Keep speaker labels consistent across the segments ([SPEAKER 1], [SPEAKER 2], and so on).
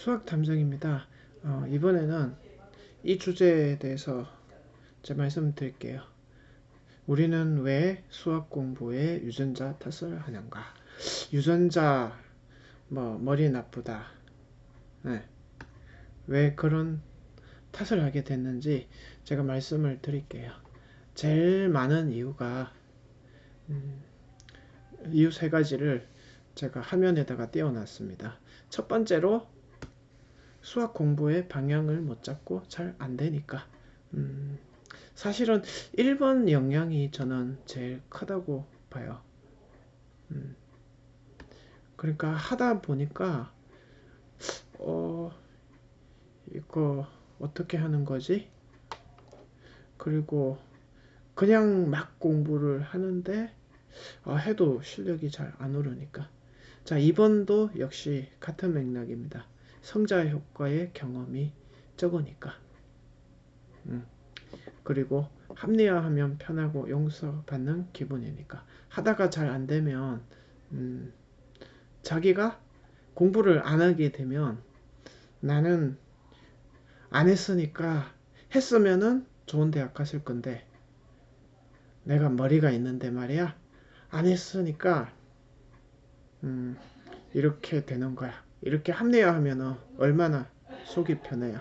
[SPEAKER 1] 수학 탐정입니다. 이번에는 이 주제에 대해서 제 말씀드릴게요. 우리는 왜 수학 공부에 유전자 탓을 하는가? 유전자, 머리 나쁘다. 네. 왜 그런 탓을 하게 됐는지 제가 말씀을 드릴게요. 제일 많은 이유가, 이유 세 가지를 제가 화면에다가 띄워놨습니다. 첫 번째로 수학 공부의 방향을 못 잡고 잘 안 되니까. 사실은 1번 영향이 저는 제일 크다고 봐요. 그러니까 하다 보니까, 이거 어떻게 하는 거지? 그리고 그냥 막 공부를 하는데, 해도 실력이 잘 안 오르니까. 자, 2번도 역시 같은 맥락입니다. 성자 효과의 경험이 적으니까. 그리고 합리화하면 편하고 용서받는 기분이니까. 하다가 잘 안 되면 자기가 공부를 안 하게 되면 나는 안 했으니까 했으면은 좋은 대학 갔을 건데 내가 머리가 있는데 말이야 안 했으니까 이렇게 되는 거야. 이렇게 합리화하면은 얼마나 속이 편해요.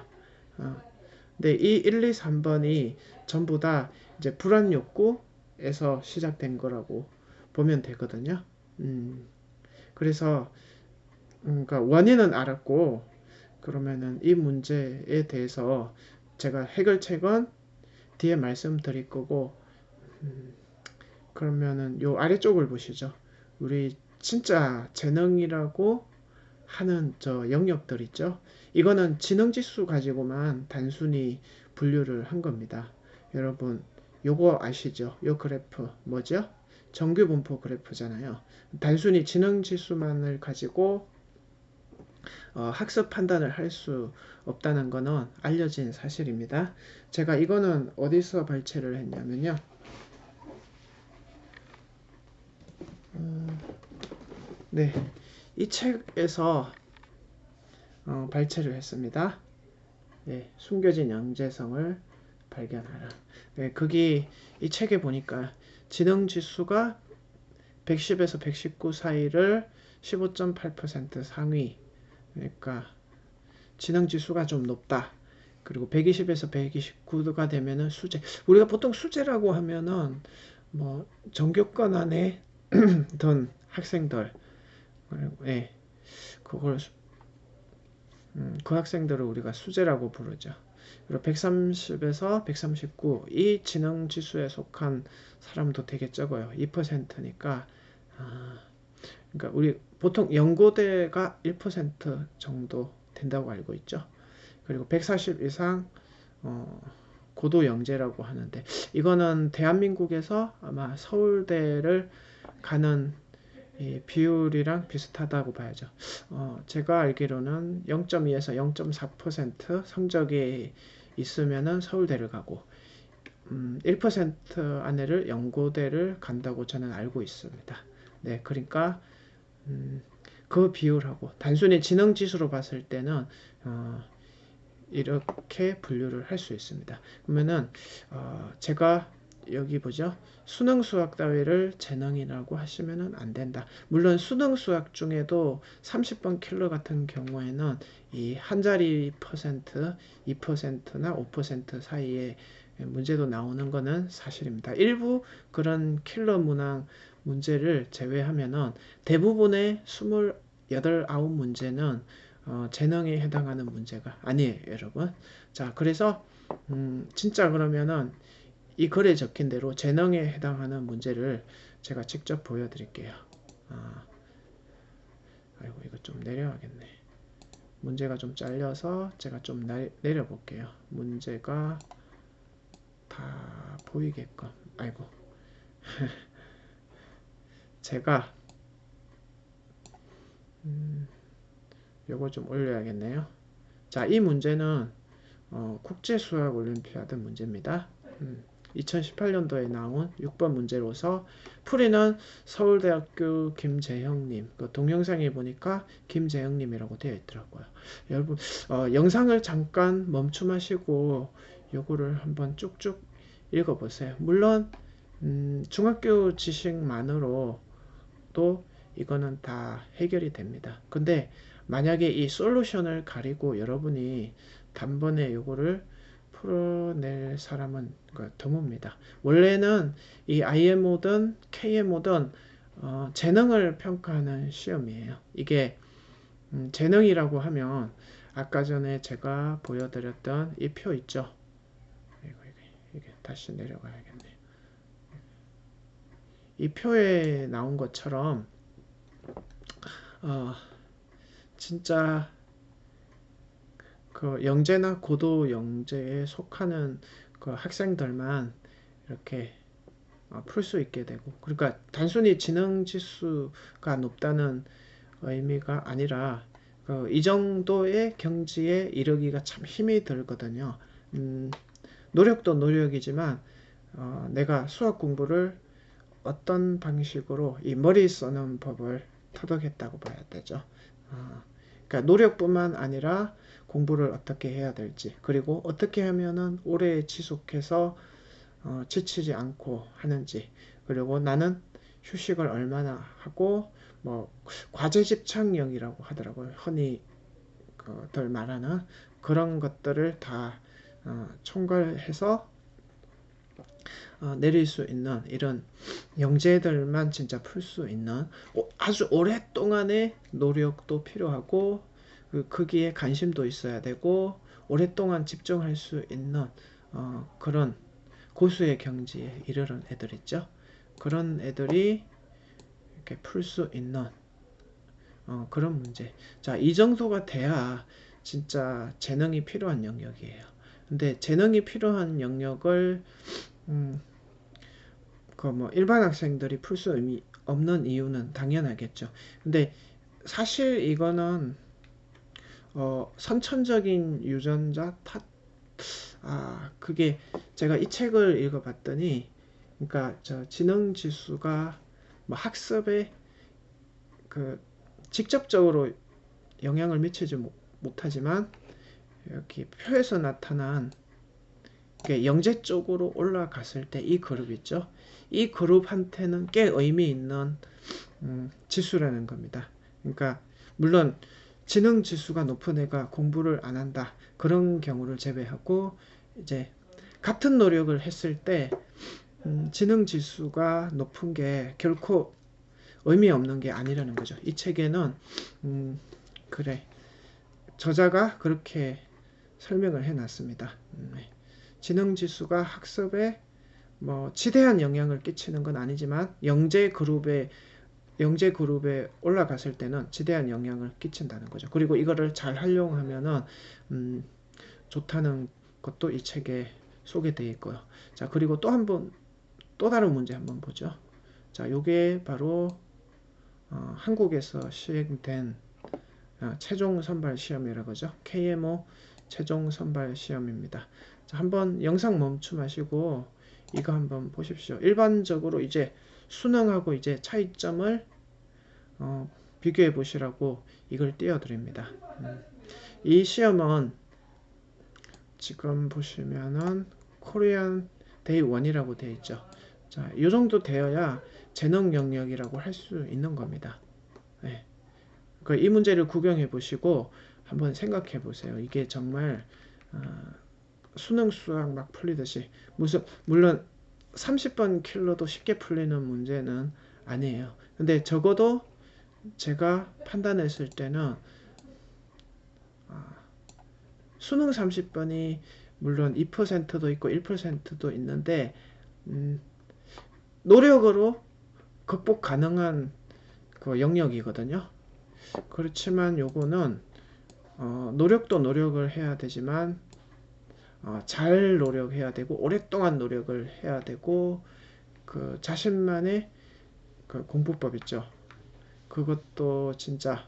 [SPEAKER 1] 근데 이 1, 2, 3번이 전부 다 이제 불안 욕구에서 시작된 거라고 보면 되거든요. 그래서 그러니까 원인은 알았고 그러면은 이 문제에 대해서 제가 해결책은 뒤에 말씀드릴 거고 그러면은 요 아래쪽을 보시죠. 우리 진짜 재능이라고 하는 저 영역들 있죠. 이거는 지능지수 가지고만 단순히 분류를 한 겁니다. 여러분 요거 아시죠? 요 그래프 뭐죠? 정규분포 그래프잖아요. 단순히 지능지수만을 가지고 학습 판단을 할 수 없다는 거는 알려진 사실입니다. 제가 이거는 어디서 발췌를 했냐면요. 네, 이 책에서 발췌를 했습니다. 네, 숨겨진 양재성을 발견하라. 네, 거기 이 책에 보니까 지능지수가 110에서 119 사이를 15.8% 상위. 그러니까 지능지수가 좀 높다. 그리고 120에서 129가 되면은 수재. 우리가 보통 수재라고 하면은 전교권 안에 던 학생들, 예, 그걸 그 학생들을 우리가 수재라고 부르죠. 그리고 130에서 139, 이 지능 지수에 속한 사람도 되게 적어요. 2%니까. 그러니까 우리 보통 연고대가 1% 정도 된다고 알고 있죠. 그리고 140 이상 고도 영재라고 하는데 이거는 대한민국에서 아마 서울대를 가는 이 비율이랑 비슷하다고 봐야죠. 제가 알기로는 0.2에서 0.4% 성적이 있으면은 서울대를 가고 1% 안에를 연고대를 간다고 저는 알고 있습니다. 네, 그러니까 그 비율하고 단순히 지능 지수로 봤을 때는 이렇게 분류를 할 수 있습니다. 그러면은 제가 여기 보죠. 수능 수학 따위를 재능이라고 하시면은 안 된다. 물론 수능 수학 중에도 30번 킬러 같은 경우에는 이 한 자리 퍼센트, 2%나 5% 사이에 문제도 나오는 거는 사실입니다. 일부 그런 킬러 문항 문제를 제외하면은 대부분의 28, 9문제는 재능에 해당하는 문제가 아니에요, 여러분. 자, 그래서 진짜 그러면은 이 글에 적힌 대로 재능에 해당하는 문제를 제가 직접 보여드릴게요. 아이고 이거 좀 내려야겠네. 문제가 좀 잘려서 제가 좀 내려볼게요. 문제가 다 보이게끔. 아이고 제가 요거 좀 올려야겠네요. 자, 이 문제는 국제수학올림피아드 문제입니다. 2018년도에 나온 6번 문제로서 풀이는 서울대학교 김재형님, 그 동영상에 보니까 김재형님이라고 되어 있더라고요. 여러분 영상을 잠깐 멈춤하시고 요거를 한번 쭉쭉 읽어보세요. 물론 중학교 지식만으로도 이거는 다 해결이 됩니다. 근데 만약에 이 솔루션을 가리고 여러분이 단번에 요거를 풀어낼 사람은 드뭅니다. 원래는 이 IMO든 KMO든 재능을 평가하는 시험이에요. 이게 재능이라고 하면 아까 전에 제가 보여드렸던 이 표 있죠. 이게 다시 내려가야겠네요. 이 표에 나온 것처럼 진짜 그 영재나 고도 영재에 속하는 그 학생들만 이렇게 풀 수 있게 되고, 그러니까 단순히 지능 지수가 높다는 의미가 아니라 이 정도의 경지에 이르기가 참 힘이 들거든요. 노력도 노력이지만 내가 수학 공부를 어떤 방식으로 이 머리 쓰는 법을 터득했다고 봐야 되죠. 그러니까 노력뿐만 아니라 공부를 어떻게 해야 될지, 그리고 어떻게 하면은 오래 지속해서 지치지 않고 하는지, 그리고 나는 휴식을 얼마나 하고, 뭐 과제 집착력이라고 하더라고요. 흔히 들 말하는 그런 것들을 다 총괄해서 내릴 수 있는 이런 영재들만 진짜 풀 수 있는 아주 오랫동안의 노력도 필요하고, 거기에 관심도 있어야 되고 오랫동안 집중할 수 있는 그런 고수의 경지에 이르는 애들 있죠. 그런 애들이 이렇게 풀 수 있는 그런 문제. 자, 이 정도가 돼야 진짜 재능이 필요한 영역이에요. 근데 재능이 필요한 영역을 뭐 일반 학생들이 풀 수 없는 이유는 당연하겠죠. 근데 사실 이거는 선천적인 유전자 탓, 그게 제가 이 책을 읽어봤더니, 그러니까 저 지능 지수가 뭐 학습에 직접적으로 영향을 미치지 못하지만 여기 표에서 나타난 영재 쪽으로 올라갔을 때 이 그룹 있죠. 이 그룹한테는 꽤 의미 있는 지수라는 겁니다. 그러니까 물론 지능 지수가 높은 애가 공부를 안 한다, 그런 경우를 제외하고 이제 같은 노력을 했을 때 지능 지수가 높은 게 결코 의미 없는 게 아니라는 거죠. 이 책에는 그래, 저자가 그렇게 설명을 해놨습니다. 지능 지수가 학습에 뭐 지대한 영향을 끼치는 건 아니지만 영재 그룹에 올라갔을 때는 지대한 영향을 끼친다는 거죠. 그리고 이거를 잘 활용하면은 좋다는 것도 이 책에 소개되어 있고요. 자, 그리고 또 다른 문제 한번 보죠. 자, 요게 바로 한국에서 시행된 최종 선발 시험이라고 하죠. KMO 최종 선발 시험입니다. 자, 한번 영상 멈춤하시고 이거 한번 보십시오. 일반적으로 이제 수능하고 이제 차이점을 비교해 보시라고 이걸 띄워드립니다. 이 시험은 지금 보시면은 코리안 데이 1이라고 되어 있죠. 자, 이 정도 되어야 재능 영역이라고 할 수 있는 겁니다. 네. 이 문제를 구경해 보시고 한번 생각해 보세요. 이게 정말 수능 수학 막 풀리듯이, 물론 30번 킬러도 쉽게 풀리는 문제는 아니에요. 근데 적어도 제가 판단했을 때는 수능 30번이 물론 2%도 있고 1%도 있는데 노력으로 극복 가능한 그 영역이거든요. 그렇지만 요거는 노력도 노력을 해야 되지만 잘 노력해야 되고 오랫동안 노력을 해야 되고 그 자신만의 그 공부법 있죠. 그것도 진짜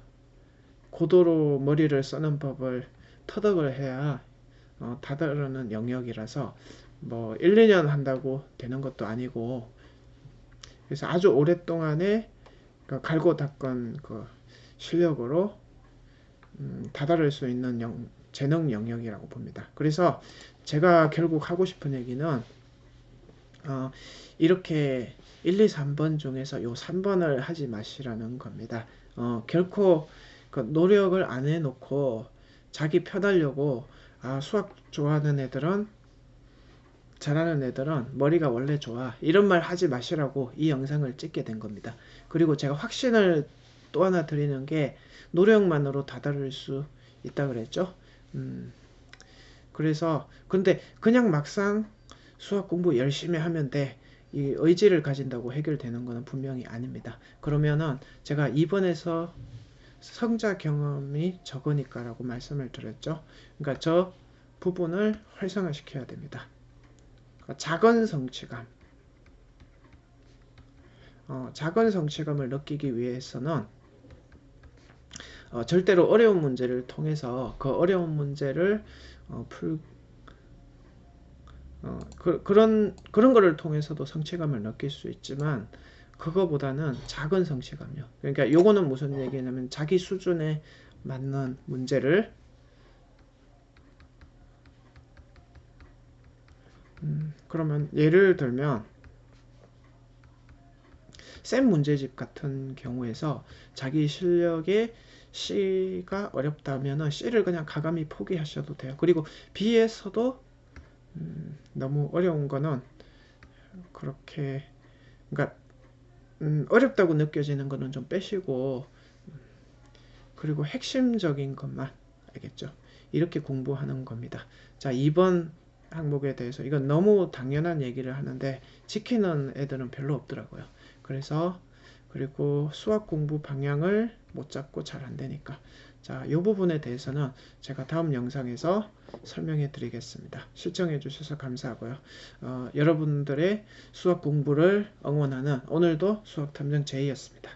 [SPEAKER 1] 고도로 머리를 쓰는 법을 터득을 해야 다다르는 영역이라서 뭐 1, 2년 한다고 되는 것도 아니고, 그래서 아주 오랫동안에 그 갈고 닦은 그 실력으로 다다를 수 있는 재능 영역이라고 봅니다. 그래서 제가 결국 하고 싶은 얘기는 이렇게 1, 2, 3번 중에서 요 3번을 하지 마시라는 겁니다. 결코 그 노력을 안 해놓고 자기 편하려고 수학 좋아하는 애들은 잘하는 애들은 머리가 원래 좋아 이런 말 하지 마시라고 이 영상을 찍게 된 겁니다. 그리고 제가 확신을 또 하나 드리는 게 노력만으로 다다를 수 있다 그랬죠. 그래서 근데 그냥 막상 수학 공부 열심히 하면 돼. 이 의지를 가진다고 해결되는 것은 분명히 아닙니다. 그러면은 제가 2번에서 성자 경험이 적으니까라고 말씀을 드렸죠. 그러니까 저 부분을 활성화시켜야 됩니다. 작은 성취감. 작은 성취감을 느끼기 위해서는 절대로 어려운 문제를 통해서 그 어려운 문제를 그런 거를 통해서도 성취감을 느낄 수 있지만 그거보다는 작은 성취감이요. 그러니까 요거는 무슨 얘기냐면 자기 수준에 맞는 문제를 그러면 예를 들면 쌤 문제집 같은 경우에서 자기 실력에 C가 어렵다면 C를 그냥 가감히 포기하셔도 돼요. 그리고 B에서도 너무 어려운 거는 그렇게 그러니까 어렵다고 느껴지는 거는 좀 빼시고 그리고 핵심적인 것만 알겠죠? 이렇게 공부하는 겁니다. 자, 2번 항목에 대해서 이건 너무 당연한 얘기를 하는데 지키는 애들은 별로 없더라고요. 그래서 그리고 수학 공부 방향을 못 잡고 잘 안 되니까 자, 이 부분에 대해서는 제가 다음 영상에서 설명해 드리겠습니다. 시청해 주셔서 감사하고요. 여러분들의 수학 공부를 응원하는 오늘도 수학탐정 제이였습니다.